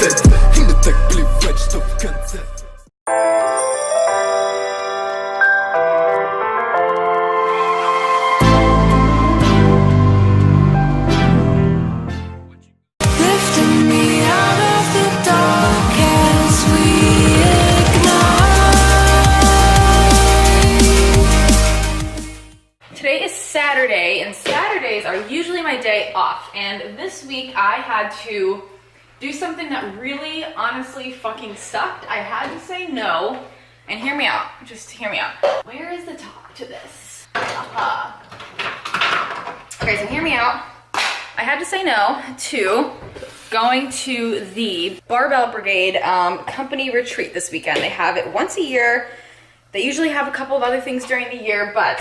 концерт. И не так плевать, что в конце. Today is Saturday, and Saturdays are usually my day off, and this week I had to do something that really honestly fucking sucked. I had to say no, and hear me out, just hear me out. Where is the top to this? Okay, so hear me out. I had to say no to going to the Barbell Brigade company retreat this weekend. They have it once a year. They usually have a couple of other things during the year, but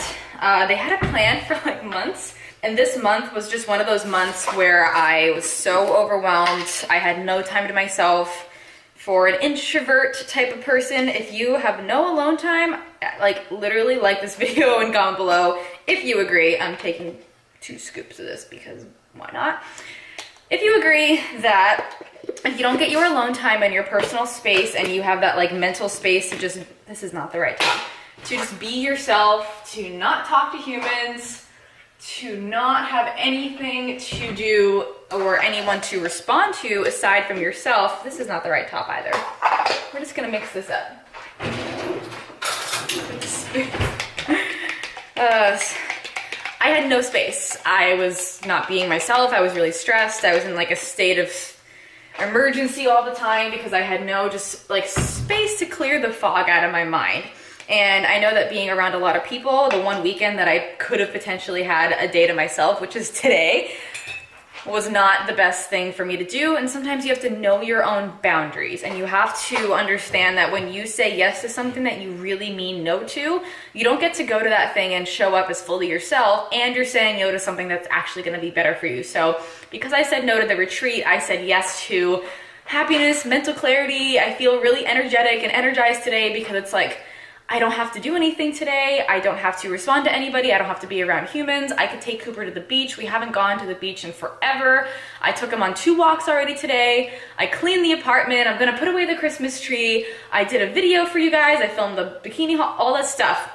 they had a plan for like months. And this month was just one of those months where I was so overwhelmed. I had no time to myself. For an introvert type of person, if you have no alone time, like literally like this video and comment below if you agree. I'm taking 2 scoops of this because why not? If you agree that if you don't get your alone time and your personal space and you have that like mental space to just, this is not the right time, to just be yourself, to not talk to humans, to not have anything to do or anyone to respond to aside from yourself, this is not the right top either. We're just gonna mix this up. I had no space. I was not being myself. I was really stressed. I was in like a state of emergency all the time because I had no just like space to clear the fog out of my mind. And I know that being around a lot of people, the one weekend that I could have potentially had a day to myself, which is today, was not the best thing for me to do. And sometimes you have to know your own boundaries, and you have to understand that when you say yes to something that you really mean no to, you don't get to go to that thing and show up as fully yourself, and you're saying no to something that's actually gonna be better for you. So because I said no to the retreat, I said yes to happiness, mental clarity. I feel really energetic and energized today because it's like, I don't have to do anything today. I don't have to respond to anybody. I don't have to be around humans. I could take Cooper to the beach. We haven't gone to the beach in forever. I took him on 2 walks already today. I cleaned the apartment. I'm gonna put away the Christmas tree. I did a video for you guys. I filmed the bikini haul, all that stuff.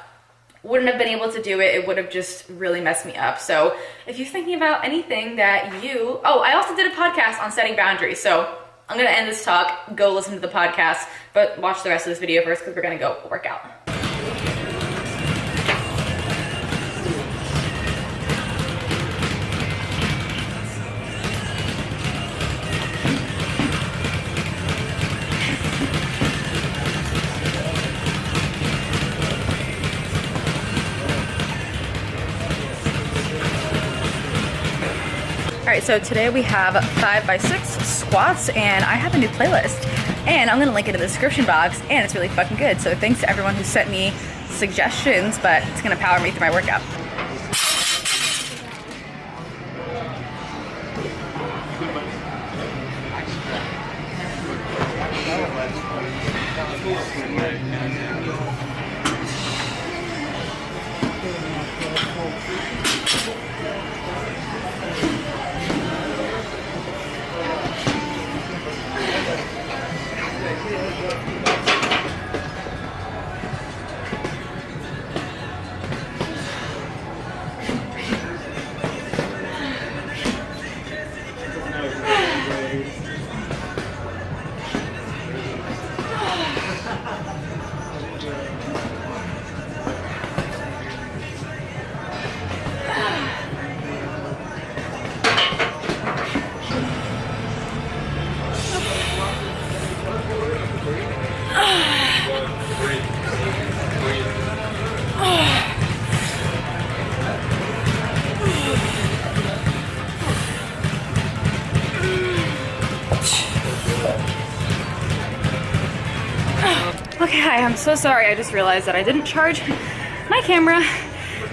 Wouldn't have been able to do it. It would have just really messed me up. So if you're thinking about anything that you, oh, I also did a podcast on setting boundaries. So I'm gonna end this talk, go listen to the podcast, but watch the rest of this video first because we're gonna go work out. All right, so today we have 5x6 squats, and I have a new playlist, and I'm gonna link it in the description box, and it's really fucking good. So thanks to everyone who sent me suggestions, but it's gonna power me through my workout. Okay, hi, I'm so sorry. I just realized that I didn't charge my camera,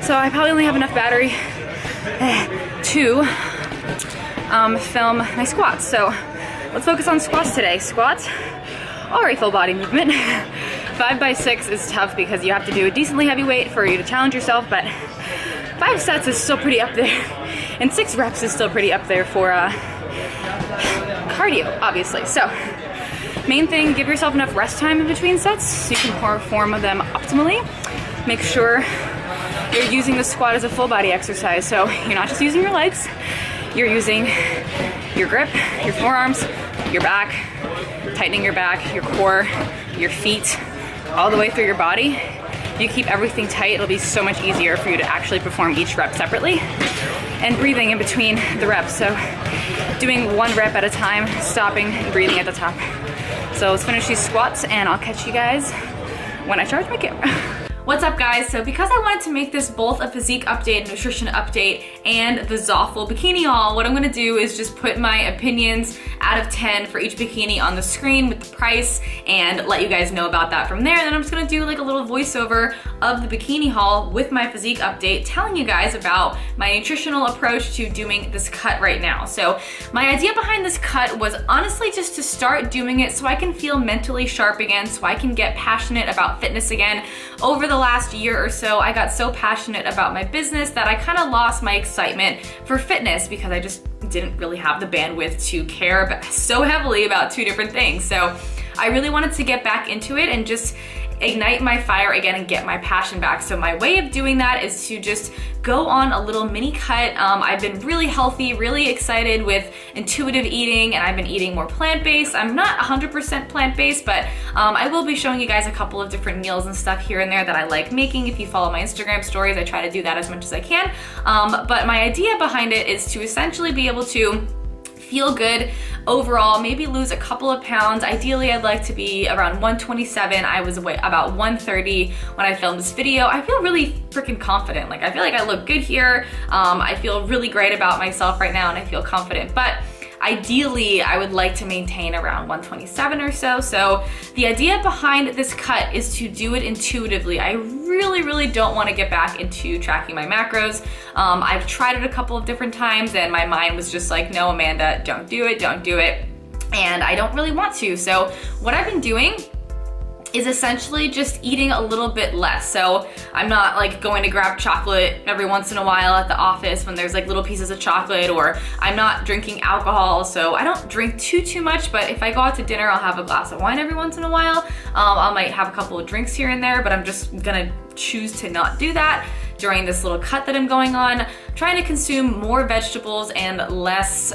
so I probably only have enough battery to film my squats. So let's focus on squats today. Squats are a full body movement. 5x6 is tough because you have to do a decently heavy weight for you to challenge yourself, but 5 sets is still pretty up there, and 6 reps is still pretty up there for cardio, obviously. So Main thing, give yourself enough rest time in between sets so you can perform them optimally. Make sure you're using the squat as a full body exercise. So you're not just using your legs, you're using your grip, your forearms, your back, tightening your back, your core, your feet, all the way through your body. If you keep everything tight, it'll be so much easier for you to actually perform each rep separately. And breathing in between the reps. So doing one rep at a time, stopping and breathing at the top. So let's finish these squats and I'll catch you guys when I charge my camera. What's up guys? So because I wanted to make this both a physique update, nutrition update, and the Zoffel bikini haul, what I'm gonna do is just put my opinions out of 10 for each bikini on the screen with the price and let you guys know about that from there. And then I'm just gonna do like a little voiceover of the bikini haul with my physique update, telling you guys about my nutritional approach to doing this cut right now. So my idea behind this cut was honestly just to start doing it so I can feel mentally sharp again, so I can get passionate about fitness again. Over the last year or so, I got so passionate about my business that I kind of lost my excitement for fitness because I just didn't really have the bandwidth to care so heavily about two different things. So I really wanted to get back into it and just ignite my fire again and get my passion back. So my way of doing that is to just go on a little mini cut. I've been really healthy, really excited with intuitive eating, and I've been eating more plant-based. I'm not 100% plant-based, but I will be showing you guys a couple of different meals and stuff here and there that I like making. If you follow my Instagram stories, I try to do that as much as I can. But my idea behind it is to essentially be able to feel good overall, maybe lose a couple of pounds. Ideally, I'd like to be around 127. I was about 130 when I filmed this video. I feel really freaking confident. Like, I feel like I look good here. I feel really great about myself right now and I feel confident. But ideally, I would like to maintain around 127 or so. So the idea behind this cut is to do it intuitively. I really don't want to get back into tracking my macros. I've tried it a couple of different times and my mind was just like, no, Amanda, don't do it. And I don't really want to. So what I've been doing is essentially just eating a little bit less. So I'm not like going to grab chocolate every once in a while at the office when there's like little pieces of chocolate, or I'm not drinking alcohol. So I don't drink too much, but if I go out to dinner, I'll have a glass of wine every once in a while. I might have a couple of drinks here and there, but I'm just gonna choose to not do that during this little cut that I'm going on. I'm trying to consume more vegetables and less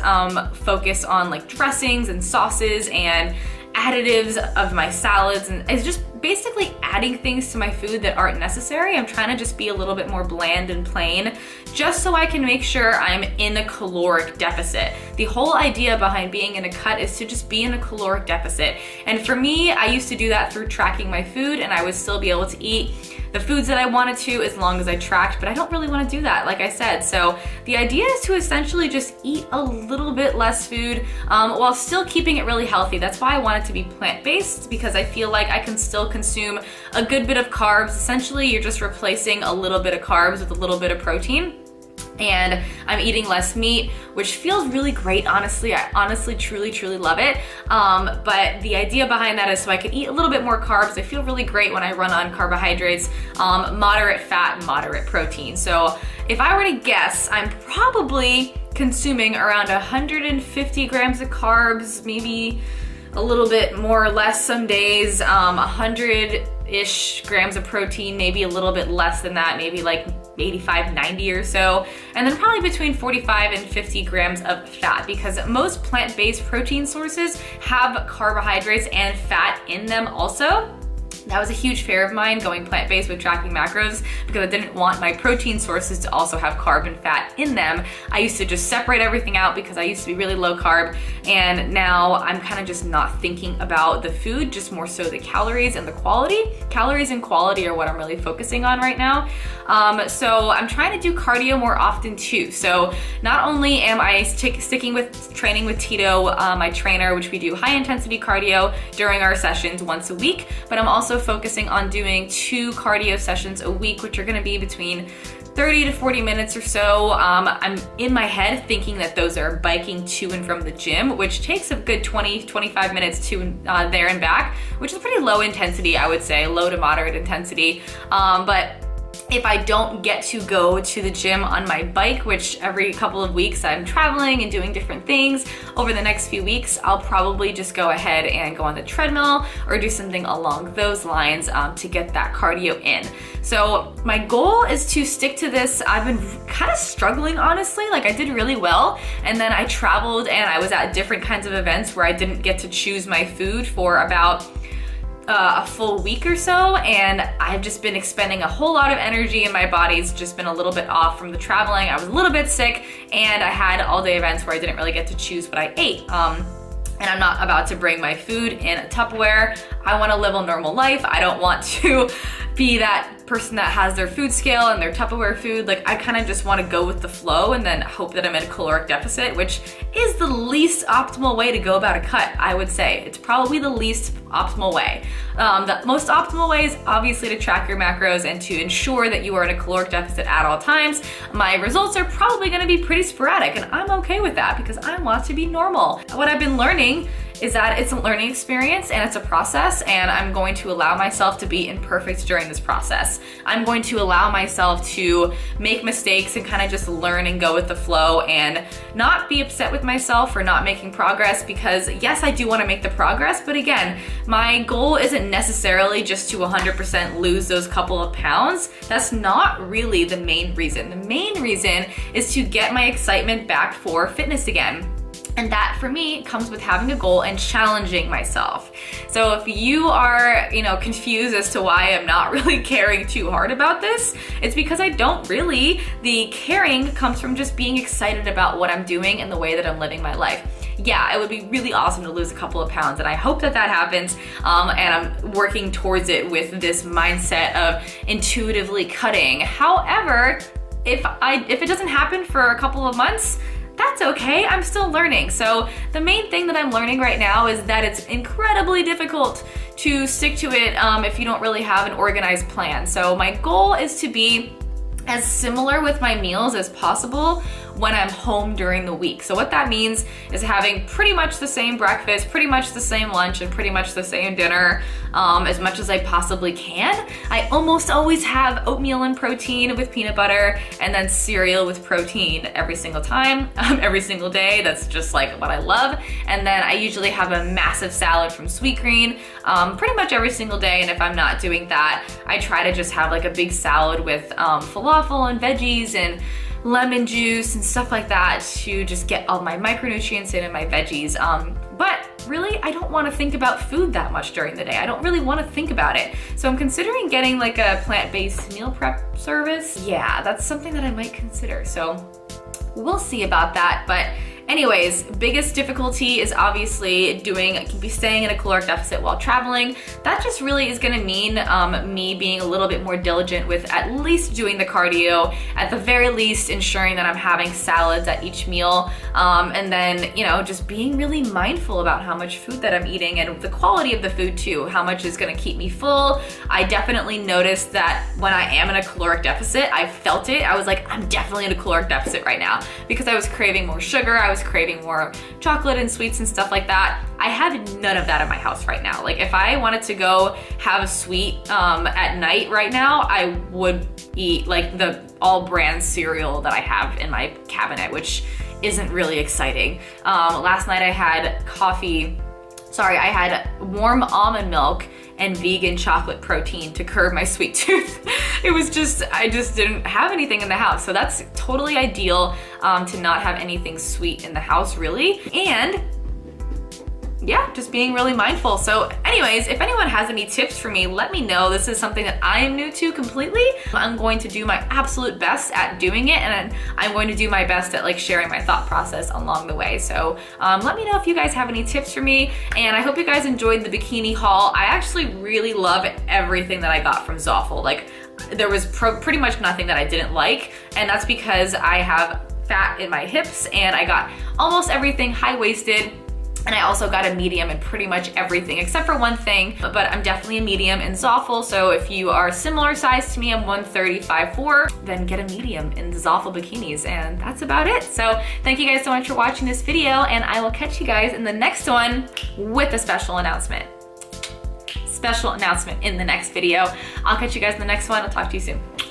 focus on like dressings and sauces and additives of my salads, and it's just basically adding things to my food that aren't necessary. I'm trying to just be a little bit more bland and plain, just so I can make sure I'm in a caloric deficit. The whole idea behind being in a cut is to just be in a caloric deficit. And for me, I used to do that through tracking my food, and I would still be able to eat the foods that I wanted to as long as I tracked, but I don't really want to do that, like I said. So the idea is to essentially just eat a little bit less food while still keeping it really healthy. That's why I want it to be plant-based, because I feel like I can still consume a good bit of carbs. Essentially, you're just replacing a little bit of carbs with a little bit of protein. And I'm eating less meat, which feels really great, honestly. I honestly, truly love it. But the idea behind that is so I can eat a little bit more carbs. I feel really great when I run on carbohydrates, moderate fat, moderate protein. So if I were to guess, I'm probably consuming around 150 grams of carbs, maybe a little bit more or less some days, 100-ish grams of protein, maybe a little bit less than that, maybe like 85, 90 or so, and then probably between 45 and 50 grams of fat, because most plant-based protein sources have carbohydrates and fat in them also. That was a huge fear of mine, going plant-based with tracking macros, because I didn't want my protein sources to also have carb and fat in them. I used to just separate everything out because I used to be really low carb, and now I'm kind of just not thinking about the food, just more so the calories and the quality. Calories and quality are what I'm really focusing on right now. So I'm trying to do cardio more often too. So not only am I sticking with training with Tito, my trainer, which we do high intensity cardio during our sessions once a week, but I'm also focusing on doing 2 cardio sessions a week, which are gonna be between 30 to 40 minutes or so. I'm in my head thinking that those are biking to and from the gym, which takes a good 20-25 minutes to there and back, which is pretty low intensity, I would say, low to moderate intensity. But if I don't get to go to the gym on my bike, which every couple of weeks I'm traveling and doing different things, over the next few weeks, I'll probably just go ahead and go on the treadmill or do something along those lines to get that cardio in. So my goal is to stick to this. I've been kind of struggling, honestly. Like, I did really well, and then I traveled and I was at different kinds of events where I didn't get to choose my food for about a full week or so, and I've just been expending a whole lot of energy, and my body's just been a little bit off from the traveling. I was a little bit sick, and I had all day events where I didn't really get to choose what I ate. And I'm not about to bring my food in a Tupperware. I want to live a normal life. I don't want to be that person that has their food scale and their Tupperware food. Like, I kind of just want to go with the flow and then hope that I'm in a caloric deficit, which is the least optimal way to go about a cut, I would say. It's probably the least optimal way. The most optimal way is obviously to track your macros and to ensure that you are in a caloric deficit at all times. My results are probably going to be pretty sporadic, and I'm okay with that because I want to be normal. What I've been learning is that it's a learning experience and it's a process, and I'm going to allow myself to be imperfect during this process. I'm going to allow myself to make mistakes and kind of just learn and go with the flow and not be upset with myself for not making progress, because yes, I do want to make the progress, but again, my goal isn't necessarily just to 100% lose those couple of pounds. That's not really the main reason. The main reason is to get my excitement back for fitness again. And that for me comes with having a goal and challenging myself. So if you are, confused as to why I'm not really caring too hard about this, it's because I don't really. The caring comes from just being excited about what I'm doing and the way that I'm living my life. Yeah, it would be really awesome to lose a couple of pounds, and I hope that happens. And I'm working towards it with this mindset of intuitively cutting. However, if it doesn't happen for a couple of months, that's okay, I'm still learning. So the main thing that I'm learning right now is that it's incredibly difficult to stick to it if you don't really have an organized plan. So my goal is to be as similar with my meals as possible when I'm home during the week. So what that means is having pretty much the same breakfast, pretty much the same lunch, and pretty much the same dinner as much as I possibly can. I almost always have oatmeal and protein with peanut butter, and then cereal with protein every single time, every single day. That's just like what I love. And then I usually have a massive salad from Sweetgreen pretty much every single day. And if I'm not doing that, I try to just have like a big salad with falafel and veggies and lemon juice and stuff like that to just get all my micronutrients in and my veggies. But really, I don't want to think about food that much during the day. I don't really want to think about it. So I'm considering getting like a plant-based meal prep service. Yeah, that's something that I might consider. So we'll see about that. But anyways, biggest difficulty is obviously staying in a caloric deficit while traveling. That just really is gonna mean me being a little bit more diligent with at least doing the cardio, at the very least ensuring that I'm having salads at each meal, and then, just being really mindful about how much food that I'm eating and the quality of the food too, how much is gonna keep me full. I definitely noticed that when I am in a caloric deficit, I felt it. I was like, I'm definitely in a caloric deficit right now because I was craving more sugar, I was craving more chocolate and sweets and stuff like that. I have none of that in my house right now. Like, if I wanted to go have a sweet at night right now, I would eat like the all brand cereal that I have in my cabinet, which isn't really exciting. Last night I had I had warm almond milk and vegan chocolate protein to curb my sweet tooth. I just didn't have anything in the house. So that's totally ideal to not have anything sweet in the house, really. And yeah, just being really mindful. So anyways, if anyone has any tips for me, let me know. This is something that I am new to completely. I'm going to do my absolute best at doing it, and I'm going to do my best at like sharing my thought process along the way. So let me know if you guys have any tips for me, and I hope you guys enjoyed the bikini haul. I actually really love everything that I got from Zaful. Like, there was pretty much nothing that I didn't like, and that's because I have fat in my hips, and I got almost everything high-waisted. And I also got a medium in pretty much everything except for one thing, but I'm definitely a medium in Zaful. So if you are similar size to me, I'm 135.4, then get a medium in the Zaful bikinis, and that's about it. So thank you guys so much for watching this video, and I will catch you guys in the next one with a special announcement in the next video. I'll catch you guys in the next one. I'll talk to you soon.